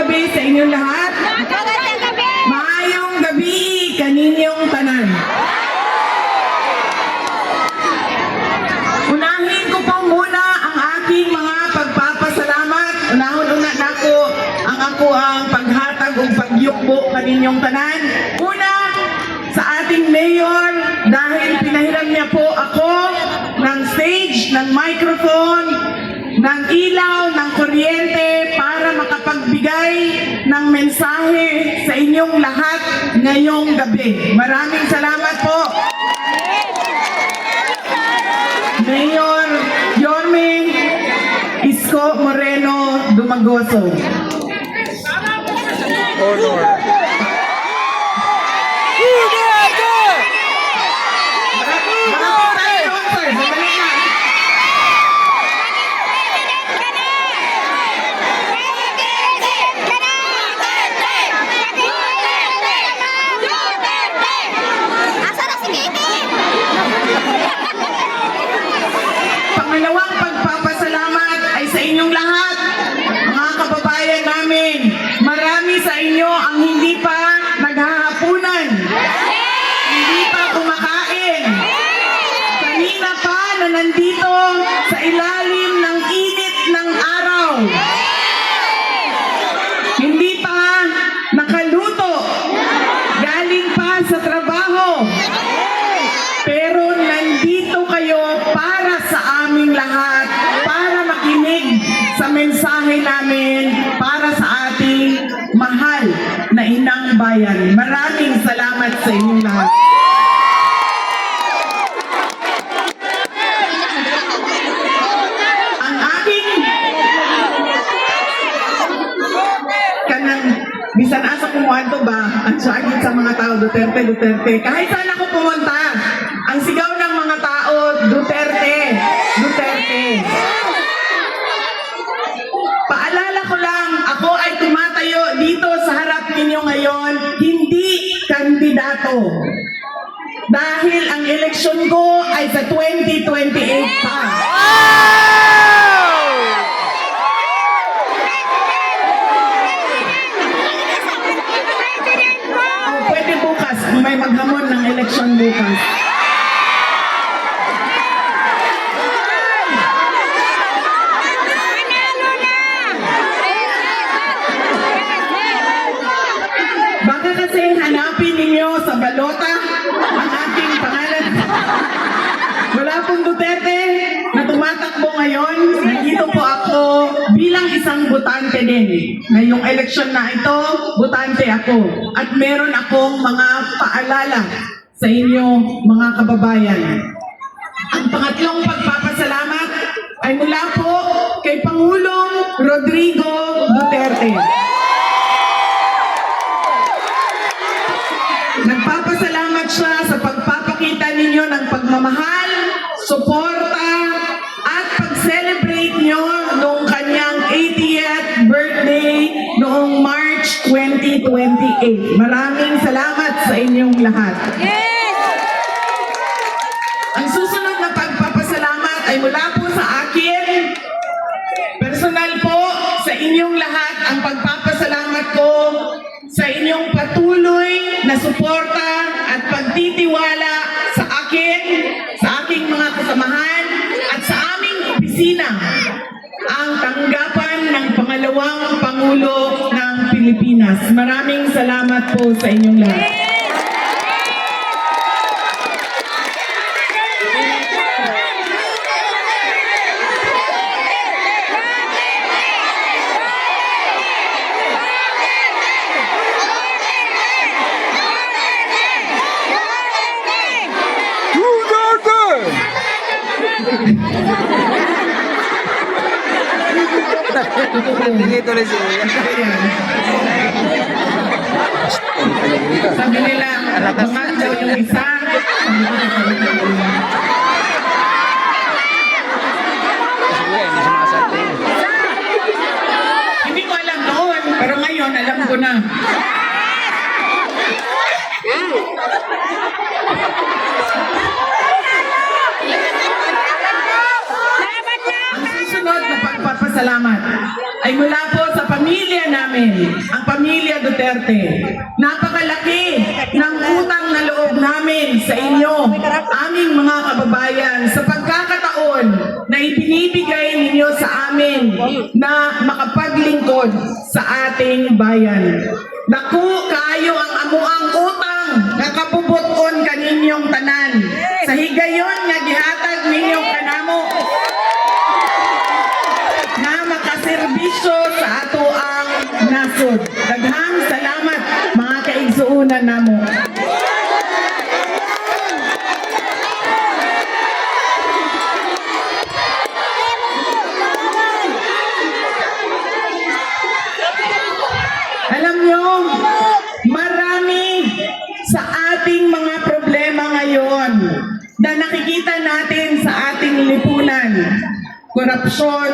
gabi sa inyong lahat. Magandang gabi! Maayong gabi kaninyong tanan. Unahin ko po muna ang aking mga pagpapasalamat. Unahon-una na ko ang paghatag o pagyukbo kaninyong tanan. Una, sa ating mayor, dahil pinahiram niya po ako ng stage, ng microphone, ng ilaw, ng kuryente para makapagbigay ng mensahe sa inyong lahat ngayong gabi. Maraming salamat po. Mayor Yorme Isko Moreno Dumagoso. Honor. Pangalawang pagpapasalamat ay sa inyong lahat, mga kababayan namin. Marami sa inyo ang hindi pa naghahapunan, hindi pa kumakain. Kanina pa na nandito sa ilalim ng init ng araw. Hindi pa nakaluto, galing pa sa trabaho. Pero nandito kayo para sa aming lahat, para makinig sa mensahe namin, para sa ating mahal na inang bayan. Maraming salamat sa inyong lahat. Ang aking kanang bisan asa kumuhan to ba ang syagit sa mga tao Duterte, Duterte. Kahit saan ako pumunta, ang sigaw ng mga tao Duterte, Duterte. Paalala ko lang, ako ay tumatayo dito sa harap ninyo ngayon, hindi kandidato. Dahil ang eleksyon ko ay sa 2028 pa. Pwede bukas, may maghamon ng eleksyon bukas. Baka kasi hanapin ninyo sa balota ang aking pangalan. Wala pong Duterte na tumatakbo ngayon. Nandito po ako bilang isang botante din. Ngayong eleksyon na ito, botante ako. At meron akong mga paalala sa inyo mga kababayan. Ang pangatlong pagpapasalamat ay mula po kay Pangulong Rodrigo Duterte. Nagpapasalamat siya sa pagpapakita ninyo ng pagmamahal, suporta, at pag-celebrate nyo noong kanyang 80th birthday noong March 2028. Maraming salamat sa inyong lahat. Ang susunod na pagpapasalamat ay mula po sa akin. Personal po sa inyong lahat ang pagpapasalamat ko sa inyong patuloy na suporta at pagtitiwala sa akin, sa aking mga kasamahan, at sa aming opisina, ang tanggapan ng pangalawang Pangulo ng Pilipinas. Maraming salamat po sa inyong lahat. Dito rin siya. Sabi nila, bangat daw yung isa. Hindi ko alam noon, pero ngayon alam ko na. Ang susunod na pagpapasalamat ay mula po sa pamilya pamilya namin, ang pamilya Duterte, napakalaki ng utang na loob namin sa inyo, aming mga kababayan, sa pagkakataon na ibinibigay ninyo sa amin na makapaglingkod sa ating bayan. Naku, kaayo ang amuang utang nga kapubuton kaninyong tanan. Sa higayon nga gihatag ninyong kanamo na makaserbisyo sa ato ang nasod. Daghang salamat mga kaigsuunan namo. Alam nyo, marami sa ating mga problema ngayon na nakikita natin sa ating lipunan. Korupsyon,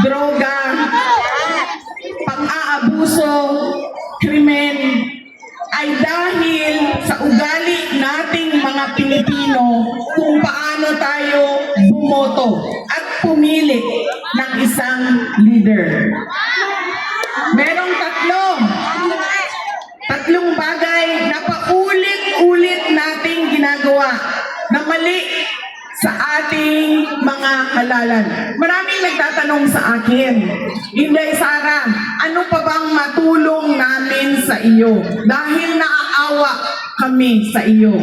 droga, pang-aabuso, krimen, ay dahil sa ugali nating mga Pilipino kung paano tayo bumoto at pumili ng isang leader. Merong tatlong bagay na paulit-ulit nating ginagawa na mali sa ating mga halalan. Maraming nagtatanong sa akin, Inday Sara, ano pa bang matulong namin sa iyo? Dahil naaawa kami sa iyo.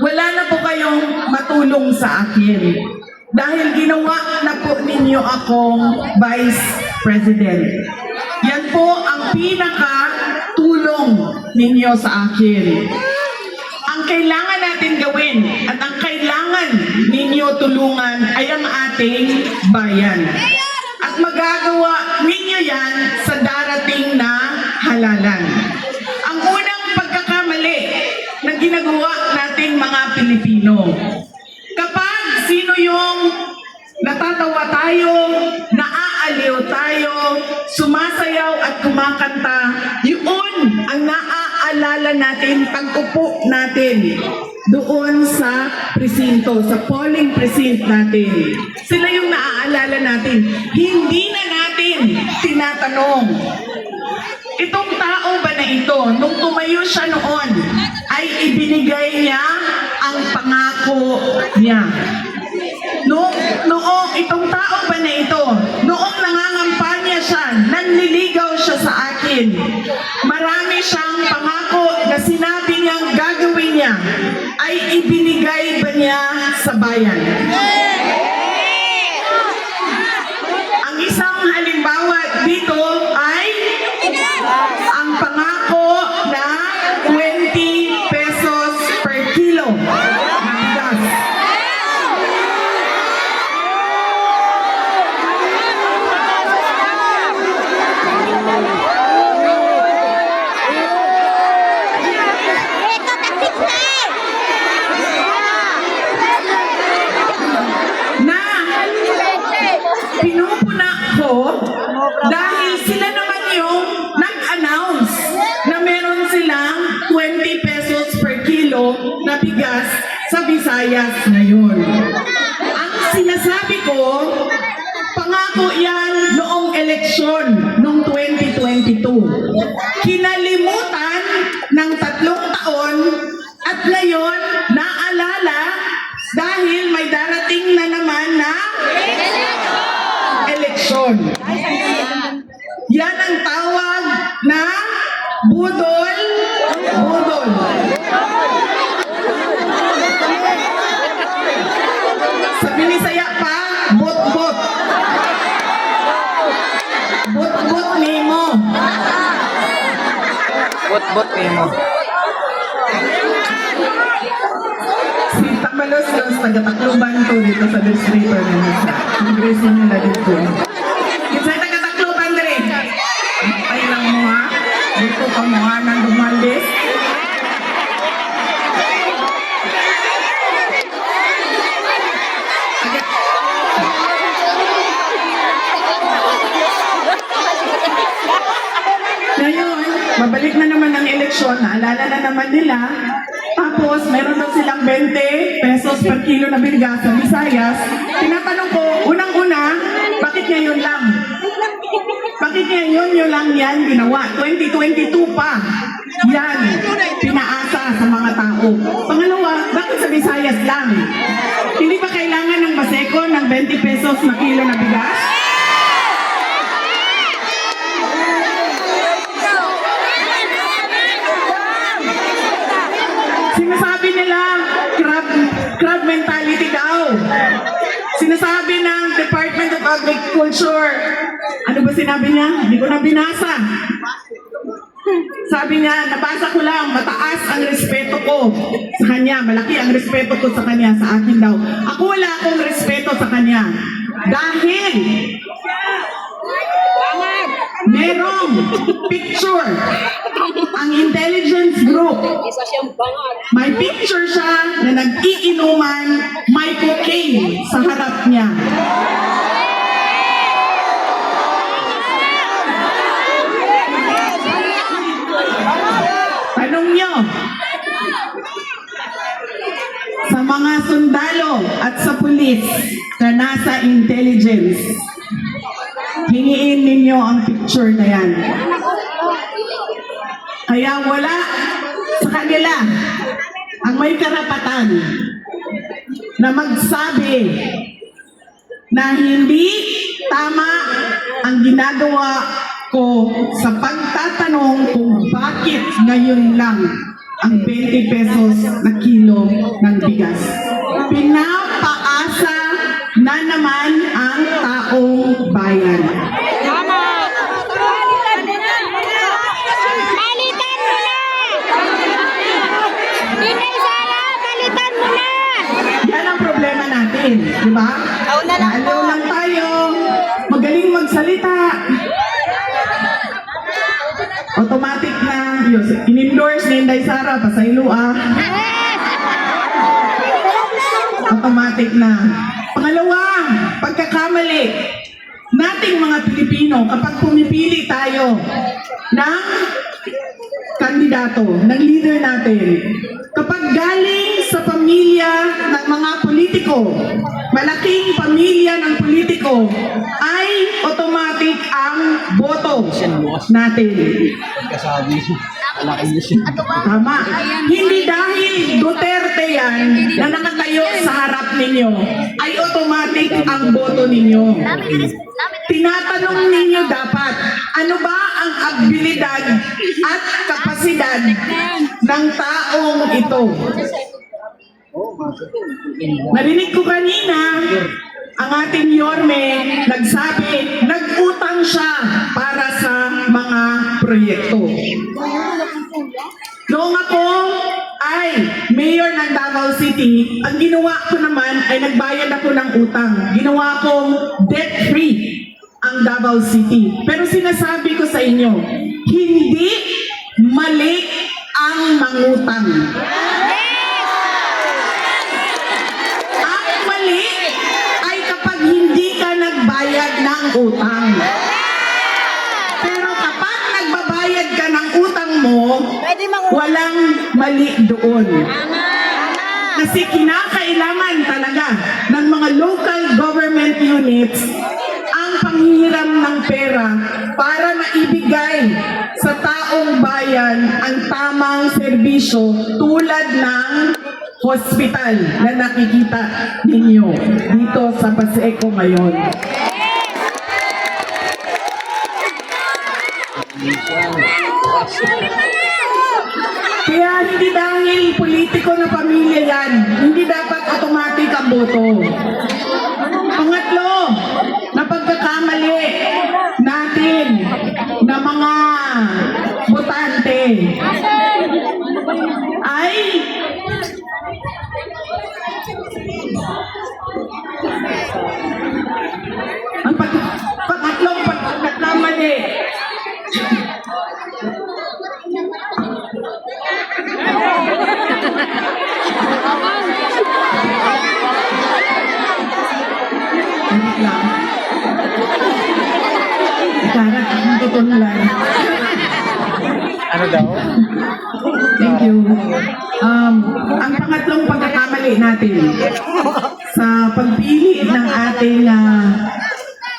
Wala na po kayong matulong sa akin. Dahil ginawa na po ninyo akong Vice President. Yan po ang pinaka-tulong ninyo sa akin. Ang kailangan natin gawin at ang kailangan ninyo tulungan ay ang ating bayan. At magagawa ninyo yan sa darating na halalan. Ang unang pagkakamali na ginagawa nating mga Pilipino, kapag sino yung natatawa tayo, naaaliw tayo, sumasayaw at kumakanta, yun ang naaalala natin pag-upo natin doon sa presinto, sa polling precinct natin. Sila yung naaalala natin. Hindi na natin tinatanong, itong tao ba na ito, nung tumayo siya noon, ay ibinigay niya ang pangako niya. Noong itong tao ba na ito, noong nangangampanya siya, nanliligaw siya sa akin, marami siyang pangako na sinabi niyang gagawin niya, ay ibinigay ba niya sa bayan? Ang isang halimbawa dito ay ang pangako na 20 pesos per kilo ng bigas. Na pinupuna ko dahil sila naman yung nag-announce na meron silang 20 pesos per kilo na bigas sa Visayas ngayon. Ang sinasabi ko, pangako yan noong eleksyon noong 2022. Kinalimutan ng 3 taon at ngayon naalala dahil may darating na naman na eleksyon. Yan ang tawag na budol. Sa Binisaya pa, bot-bot. Bot-bot nimo. Bot-bot mo. Si Tamalos Los, taga-Tacloban to dito sa distrito nila sa kongreso nila dito. Yung sa taga-Tacloban dire, ay lang mo ha, dito ka mo ha nang dumaldis. Ngayon, mabalik na naman ang eleksyon, naalala na naman nila. Tapos, meron daw silang 20 pesos per kilo na bigas sa Visayas. Tinatanong ko, unang-una, bakit ngayon lang? Bakit ngayon nyo lang yan ginawa? 2022 pa. Yan, pinaasa sa mga tao. Pangalawa, bakit sa Visayas lang? Hindi ba kailangan ng Baseco ng 20 pesos na kilo na bigas? Sinasabi nila, crab mentality daw. Sinasabi ng Department of Agriculture. Ano ba sinabi niya? Hindi ko na binasa. Sabi niya, nabasa ko lang, mataas ang respeto ko sa kanya. Malaki ang respeto ko sa kanya, sa akin daw. Ako wala akong respeto sa kanya. Dahil merong picture ang intelligence group. May picture siya na nag-iinuman, may cocaine sa harap niya. Tanong niyo, sa mga sundalo at sa pulis na nasa intelligence, hingiin ninyo ang picture na yan. Kaya wala sa kanila ang may karapatan na magsabi na hindi tama ang ginagawa ko sa pagtatanong kung bakit ngayon lang ang 20 pesos na kilo ng bigas. Pinapaasa na naman ang taong bayan. Balitan mo na! Pinay Sara, balitan mo na! Yan ang problema natin, di ba? Lalo lang tayo, magaling magsalita. Automatic na, in-endorse ni Inday Sara, pasaylo automatic na. Pangalawa, pagkakamali nating mga Pilipino kapag pumipili tayo ng kandidato, ng leader natin. Kapag galing sa pamilya ng mga politiko, malaking pamilya ng politiko, ay automatic ang boto natin. Kasabi. Alaki niya siya. Tama. Hindi dahil Duterte yan na nakatayo sa harap ninyo, ay automatic ang boto ninyo. Tinatanong ninyo dapat, ano ba ang abilidad at kapasidad ng taong ito? Narinig ko kanina, ang ating Yorme nagsabi, nag-utang siya para sa mga proyekto. Noong ako ay mayor ng Davao City, ang ginawa ko naman ay nagbayad ako ng utang. Ginawa kong debt-free ang Davao City. Pero sinasabi ko sa inyo, hindi mali ang mangutang. Ang mali ay kapag hindi ka nagbayad ng utang. Pero kapag nagbabayad ka ng utang mo, walang mali doon. Kasi kinakailangan talaga ng mga local government units ang panghihiram ng pera para maibigay sa taong bayan ang tamang serbisyo tulad ng hospital na nakikita ninyo dito sa Baseco ngayon. Kaya hindi dahil politiko na pamilya yan, hindi dapat automatic ang boto. Pangatlo, na pagkakamali natin na mga botante ay ang pangatlong pagkakamali Karat, ang totoo na lang. Ano daw? Thank you. Ang pangatlong pagkakamali natin sa pagpili ng ating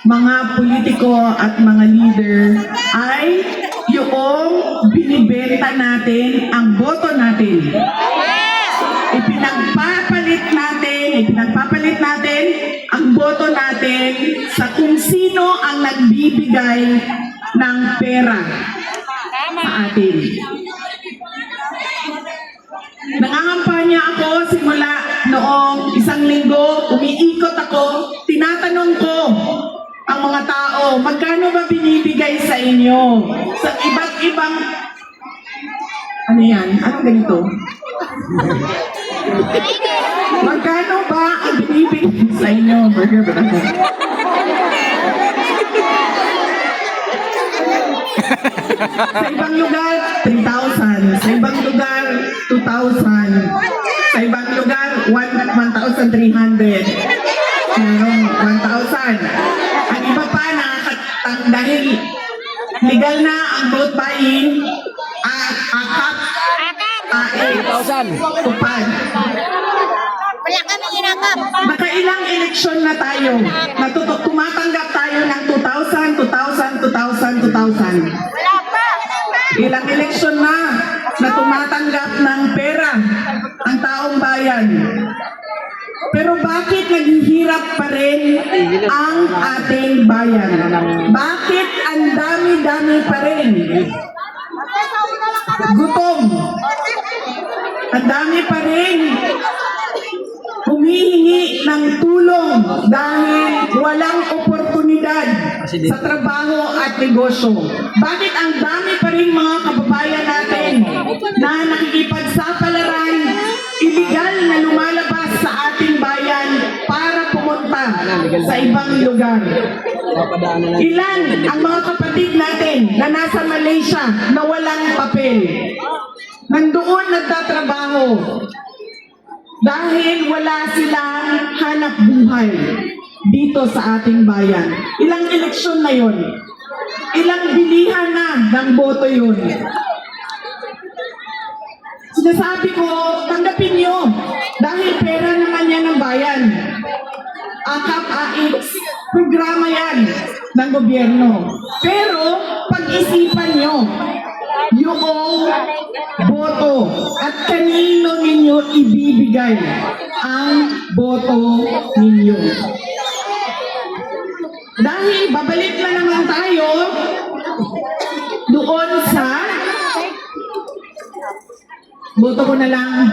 mga mga politiko at mga leader ay yung binibenta natin ang boto natin. Ipinagpapalit natin ang boto natin sa kung sino ang nagbibigay ng pera sa atin. Nangangampanya ako simula noong 1 linggo, umiikot ako, tinatanong ko ang mga tao, magkano ba binibigay sa inyo? Sa iba't ibang, ano yan? Ano ganito? Magkano ba ang binibigay sa inyo? Burger ba ako? Sa ibang lugar, 3,000. Sa ibang lugar, 2,000. Sa ibang lugar, 1,300. Merong 1,000. Ang iba pa nakakatang dahil legal na ang vote buying, akap, tupad. Wala kami inakap. Nakailang eleksyon na tayo. Tumatanggap tayo ng 2,000, 2,000, 2,000, 2,000. Wala pa. Ilang eleksyon na tumatanggap ng pera ang taong bayan. Pero bakit naghihirap pa rin ang ating bayan? Bakit ang dami-dami pa rin? Gutom. Ang dami pa rin humihingi ng tulong dahil walang oportunidad sa trabaho at negosyo. Bakit ang dami pa rin mga kababayan natin na nakikipagsapalaran, iligal na lumalabas sa ating bayan para pumunta sa ibang lugar? Ilan ang mga kapatid natin na nasa Malaysia na walang papel? Nandoon nagtatrabaho dahil wala silang hanap buhay dito sa ating bayan. Ilang eleksyon na yon? Ilang bilihan na ng boto yun? Sinasabi ko, tanggapin nyo dahil pera naman yan ng bayan. AKAP-AX, programa yan ng gobyerno. Pero pag-isipan nyo yung boto at kanino ninyo ibibigay ang boto ninyo. Dahil babalik na naman tayo doon sa boto ko na lang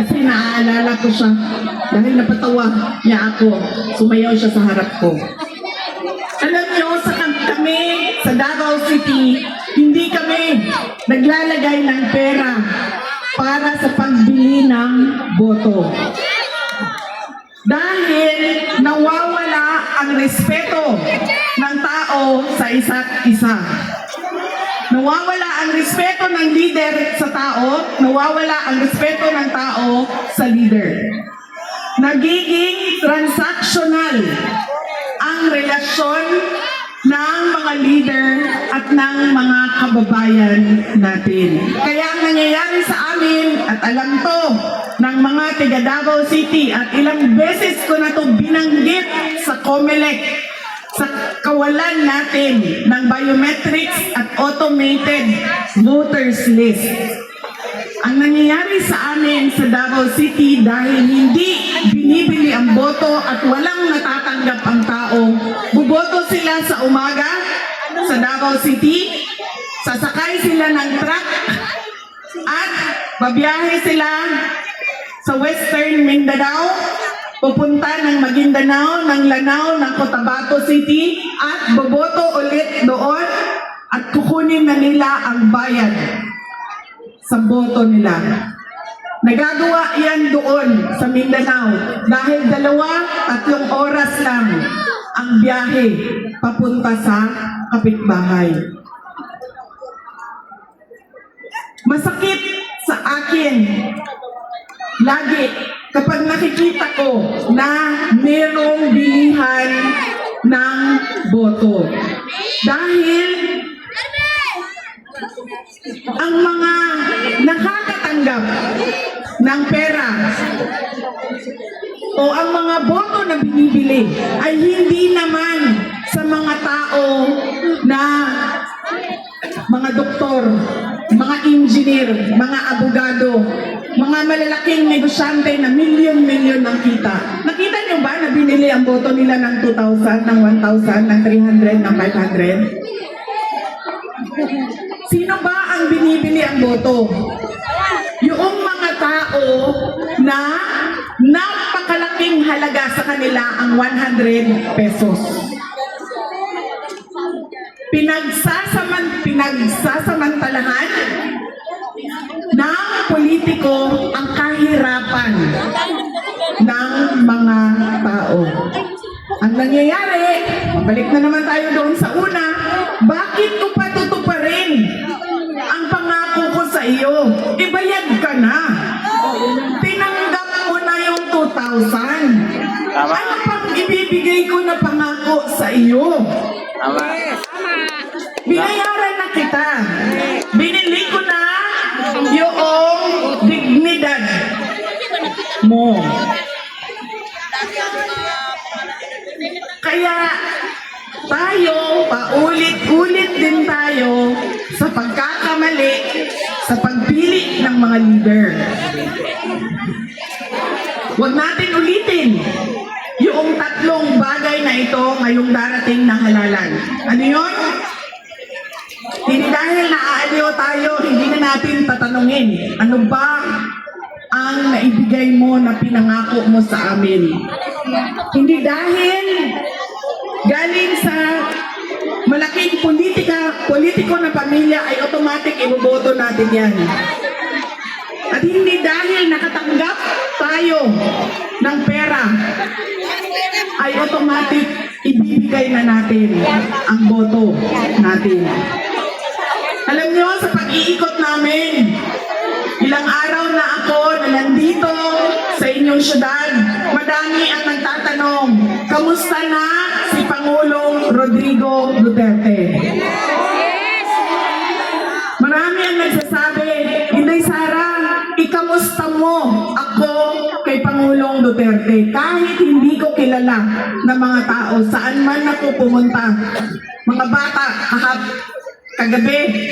kasi naaalala ko siya dahil napatawa niya ako. Sumayaw siya sa harap ko. Alam niyo, kami sa Davao City, hindi kami naglalagay ng pera para sa pagbili ng boto. Dahil nawawala ang respeto ng tao sa isa't isa. Nawawala ang respeto ng leader sa tao, nawawala ang respeto ng tao sa leader. Nagiging transactional ang relasyon ng mga leader at ng mga kababayan natin. Kaya ang nangyayari sa amin, at alam to ng mga taga Davao City, at ilang beses ko na to binanggit sa COMELEC, sa kawalan natin ng biometrics at automated voters list. Ang nangyayari sa amin sa Davao City dahil hindi binibili ang boto at walang natatanggap ang tao, buboto sila sa umaga sa Davao City, sasakay sila ng truck at babiyahe sila sa Western Mindanao, pupunta ng Maguindanao, ng Lanao, ng Cotabato City at boboto ulit doon at kukunin na nila ang bayad sa boto nila. Nagagawa yan doon sa Mindanao dahil 2-3 oras lang ang biyahe papunta sa kapitbahay. Masakit sa akin lagi kapag nakikita ko na merong bilihan ng boto. Dahil ang mga nakakatanggap ng pera o ang mga boto na binibili ay hindi naman sa mga tao na mga doktor, mga engineer, mga abogado, mga malalaking negosyante na milyon-milyon ang kita. Nakita niyo ba na binili ang boto nila ng 2,000, ng 1,000, ng 300, ng 500? Sino ba ang binibili ang boto? Yung mga tao na napakalaking halaga sa kanila ang 100 pesos. Pinagsasamantalahan ng politiko ang kahirapan ng mga tao. Ang nangyayari, balik na naman tayo doon sa una, bakit ko pa tutuparin ang pangako ko sa iyo? Ibayad ka na. Tinanggap mo na yung 2,000. Ano pang ibibigay ko na pangako sa iyo? Binayaran na kita. Binili ko na yung dignidad mo. Kaya tayo, paulit-ulit din tayo sa pagkakamali, sa pagpili ng mga leader. Huwag natin ulitin yung tatlong bagay na ito ngayong darating na halalan. Ano yun? Hindi dahil naaaliw tayo, hindi na natin tatanungin, ano ba ang naibigay mo na pinangako mo sa amin? Hindi dahil galing sa malaking politiko na pamilya ay automatic iboboto natin yan. At hindi dahil nakatanggap tayo ng pera ay automatic ibibigay na natin ang boto natin. Alam nyo, sa pag-iikot namin, ilang araw na ako na nandito sa inyong syudad, madami ang nagtatanong, kamusta na si Pangulong Rodrigo Duterte? Marami ang nagsasabi, Inday Sara, ikamusta mo ako kay Pangulong Duterte? Kahit hindi ko kilala na mga tao, saan man ako pumunta, mga bata, kagabi,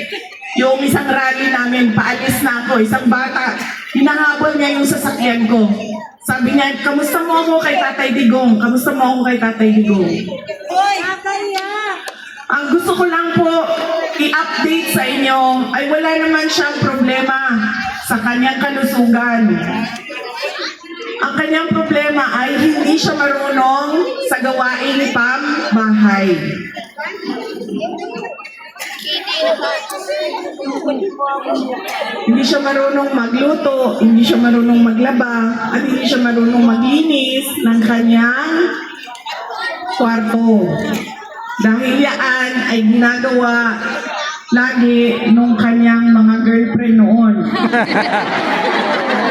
yung isang rally namin, paalis na ako, isang bata, hinahabol niya yung sasakyan ko. Sabi niya, kamusta mo ako kay Tatay Digong? Kamusta mo ako kay Tatay Digong? Ang gusto ko lang po i-update sa inyo ay wala naman siyang problema sa kanyang kalusugan. Ang kanyang problema ay hindi siya marunong sa gawaing pambahay. Hindi siya marunong magluto, hindi siya marunong maglaba, at hindi siya marunong maglinis ng kanyang kwarto. Dahil yan ay ginagawa lagi nung kanyang mga girlfriend noon.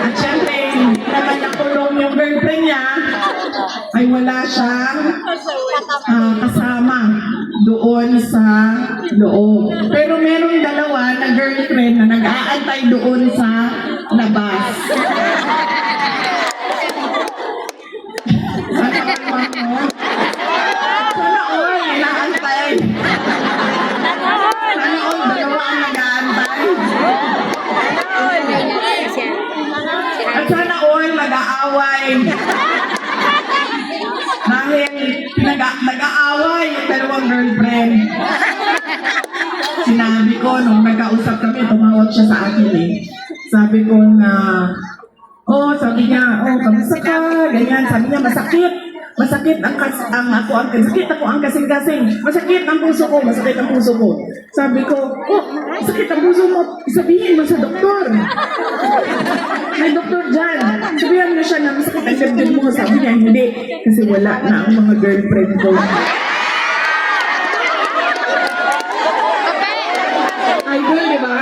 At syempre, hindi naman nakulong yung girlfriend niya, ay wala siyang kasama doon sa loob. Pero merong dalawa na girlfriend na nag-aantay doon sa labas. Sana all inaantay. Sana all dalawa ang nag-aantay. At sana all nag-aaway. Dahil nag-aaway yung dalawang girlfriend. Sinabi ko, nung nagkausap kami, tumawag siya sa akin eh. Sabi ko na, sabi niya, kamusta ka? Ganyan, sabi niya, masakit. Masakit ako ang kasing-kasing. Masakit ang puso ko, masakit ang puso ko. Sabi ko, masakit ang puso mo, isabihin mo sa doktor. May doktor dyan. Sabihan mo siya na masakit ang dibdib mo. Sabi niya, hindi. Kasi wala na ang mga girlfriend ko. Idol, di ba?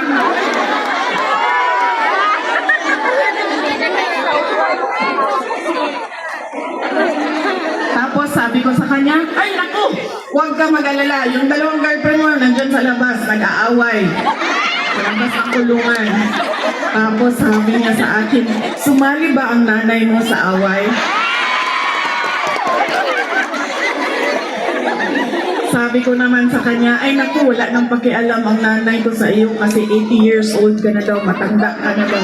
Tapos sabi ko sa kanya, ay naku, huwag ka mag-alala. Yung dalawang girlfriend mo nandyan sa labas, nag-aaway. Sa labas ng kulungan. Tapos sabi niya sa akin, sumali ba ang nanay mo sa away? Sabi ko naman sa kanya, ay naku, wala nang pakialam ang nanay ko sa iyo kasi 80 years old ka na daw, matanda ka na daw.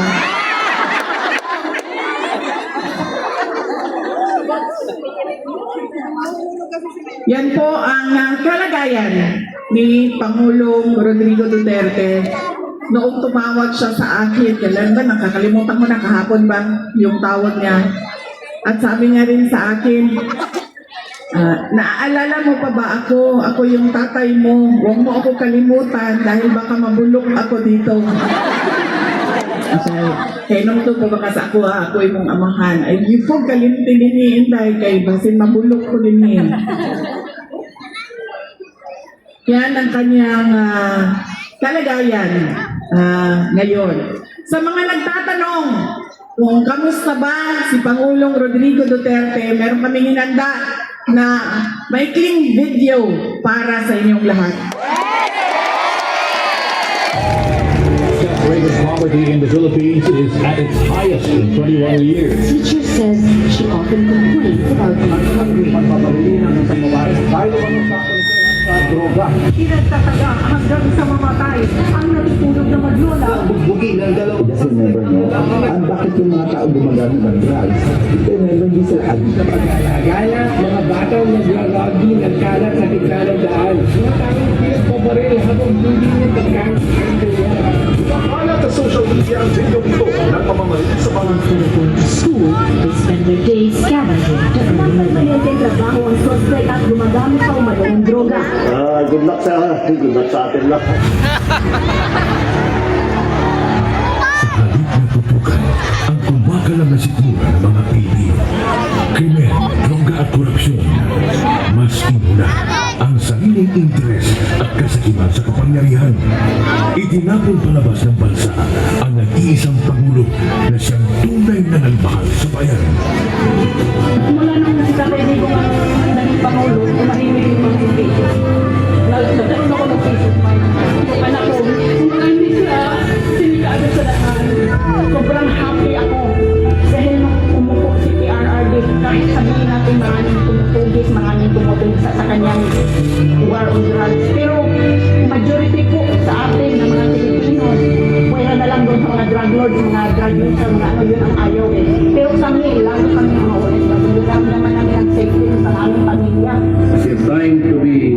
Yan po ang kalagayan ni Pangulong Rodrigo Duterte noong tumawag siya sa akin. Kailan ba? Nakakalimutan mo na kahapon ba yung tawag niya? At sabi niya rin sa akin, naaalala mo pa ba ako? Ako yung tatay mo. Huwag mo ako kalimutan dahil baka mabulok ako dito. Kaya nung ito pa baka sa ako ako yung mong amahan. Ay, yung po kalimti din ni Inday kay basin mabulok ko din niya. Yan ang kanyang kalagayan ngayon. Sa mga nagtatanong kung kamusta ba si Pangulong Rodrigo Duterte, meron kaming hinanda na maikling video para sa inyong lahat. Rate of poverty in the Philippines is at its highest in 21 years. Teacher says she often complains about being hungry. Pinagtataga hanggang sa mamatay ang natutulog na maglola. Kasi never know. Ang bakit yung mga tao gumagamit ng drugs? Ito never di sila addict. Gaya, mga batang nagraragi, nagkalat sa gitna ng daan. Mga tayong pinagpabaril habang hindi nyo pagkain. Kalat sa social media ang video ito ng pamamalit sa mga School, they spend their days scavenging to earn money. Permanente trabaho ang suspect at gumagamit sa umano ng droga. Good luck sa atin lang. Sa halip na tutukan ang kumakalam na sikmura ng mga Pilipino. Krimen, droga at korupsyon. Mas inuna ang sariling interes at kasakiman sa kapangyarihan. Itinapon palabas ng bansa ang nag-iisang Pangulo na siyang tunay na nagmahal sa bayan. Mula nung si Tatay Digong ang naging Pangulo, tumahimik yung mga hindi. Nagkataon ako ng peace of mind. Yung anak ko, nung hindi sila sinikado sa daan, sobrang happy ako. Dahil nung umupo si PRRD, kahit sabihin natin maraming tumutugis, maraming tumutugis sa kanyang war on drugs. Pero majority po sa atin na mga Pilipino, wala na lang doon sa mga drug lords, mga drug users, mga ano yun ang ayaw eh. Pero sa amin, lalo kami mga OFW, lang naman namin ang safety sa aming pamilya. It's time to be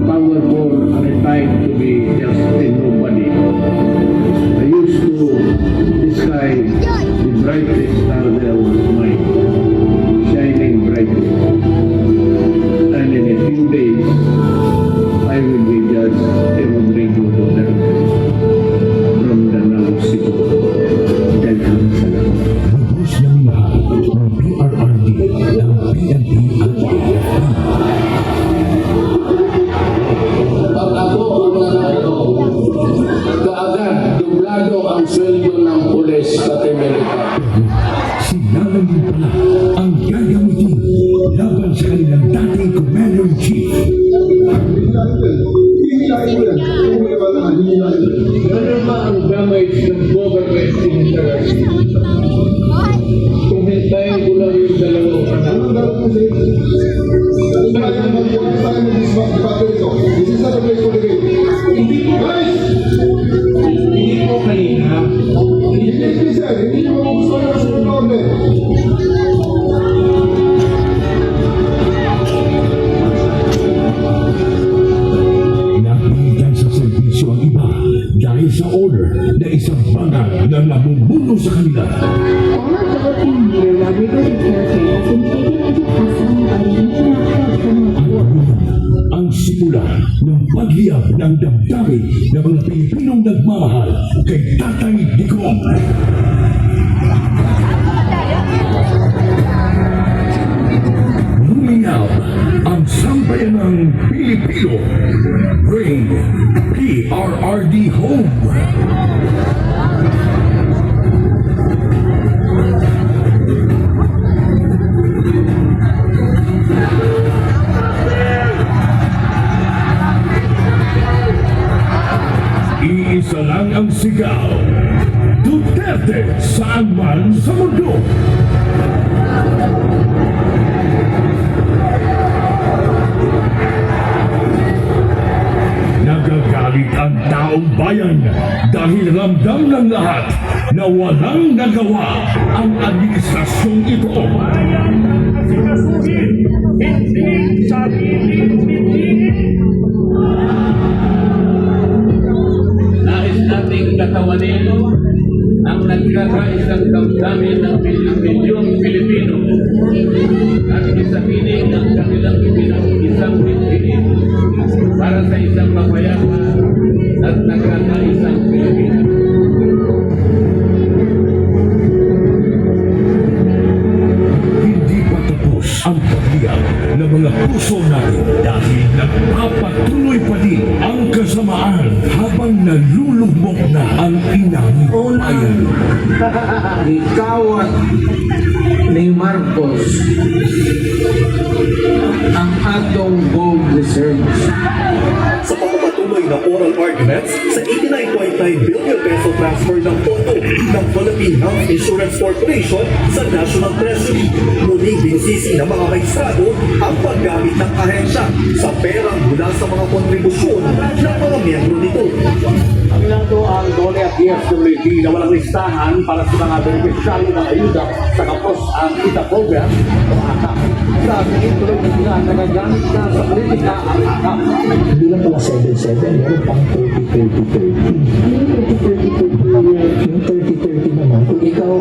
powerful and a time to be just a nobody. I used to describe the brightest star there was mine, shining brightly. And in a few days, I will be just a Rodrigo Duterte from Danao City. Daghang salamat. Lubos na minahal ng PRRD, ng PNP at AFP. Pag ako ang nanalo, kaagad dublado ang sweldo ng pulis sa Amerika. Sinabi din pala ang gagamitin laban sa kanilang dating Commander-in-Chief. Ano ba ang damage ng government interest? Kung hintayin ko lang yung dalawang anak. Hindi ko kanina. Napilitan sa serbisyo ang iba dahil sa order na isang bangag na namumuno sa kanila. All of the working year, Rodrigo Duterte has been taken into custody by the International Criminal Court. Ang simula ng pagliyab ng damdamin ng mga Pilipinong nagmamahal kay Tatay Digong. Lumingap ang sambayanang Pilipino. Bring PRRD home. Iisa lang ang sigaw. Duterte saan man sa mundo. bayan dahil ramdam ng lahat na walang nagawa ang administrasyong ito. Nais nating katawanin ang nagkakaisang damdamin ng milyong Pilipino at isapinig ang kanilang isang bitbinin para sa isang mapayapa at nagkakaisang Pilipino. Hindi pa tapos ang pagbiyak ng mga puso natin dahil nagpapatuloy pa din ang kasamaan habang nalulugmok na ang inang bayan. Ikaw at ni Marcos ang atong gold reserves. Sa pagpapatuloy na oral arguments sa 89.9 billion peso transfer ng pondo ng Philippine Health Insurance Corporation sa National Treasury. Muling binisisi ng mga maestrado ang paggamit ng ahensya sa perang mula sa mga kontribusyon ng mga miyembro nito. Ang nando ang DOLE at DSWD na walang listahan para sa mga beneficiaryo ng ayuda sa kapos ang ITA program o AKAP. Sa ating tuloy na sila nagagamit na sa politika ang AKAP. Hindi lang pala 7-7, meron pang 30-30-30. Yung 30-30 naman, kung ikaw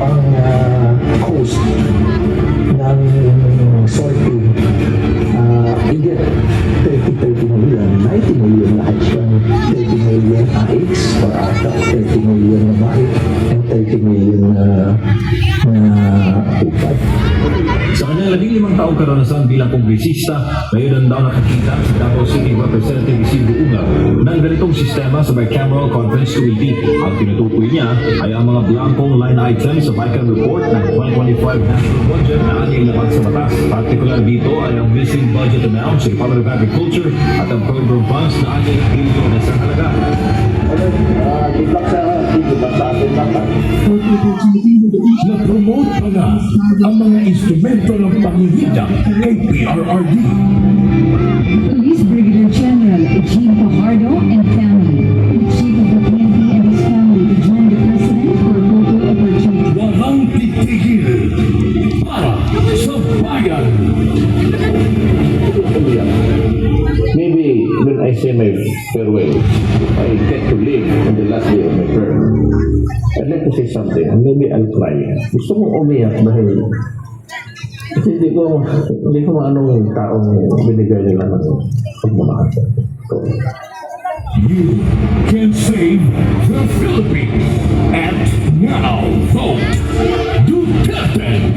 ang host ng sorting, you get 30 million, 90 million lahat siyang 30 million AX or ATA, 30 million na BAIC, and 30 million na upad. Sa kanyang 15 taong karanasan bilang kongresista, ngayon ang daw nakakita si Davao City Representative Isidro Uga ng ganitong sistema sa Bicameral Conference Committee. Ang tinutukoy niya ay ang mga blankong line items sa Bicameral Report ng 2025 National Budget na anyang labag sa batas. Partikular dito ay ang missing budget amount sa Department of Agriculture at ang program funds na anyang bilyon na sa halaga. Good luck sa ating lahat. Na-promote pa na ang mga instrumento ng panginita kay PRRD. Police Brigadier General Eugene Fajardo and family, the Chief of the PNP and his family to join the President for a photo opportunity. Walang titigil para sa bayan. Maybe when I say my farewell, I get to live on the last day of my term. I'd like to say something, and maybe I'll cry. Gusto kong umiyak dahil kasi hindi ko maano yung taong binigay nila ng pagmamahal. So, You can save the Philippines. And now vote Duterte.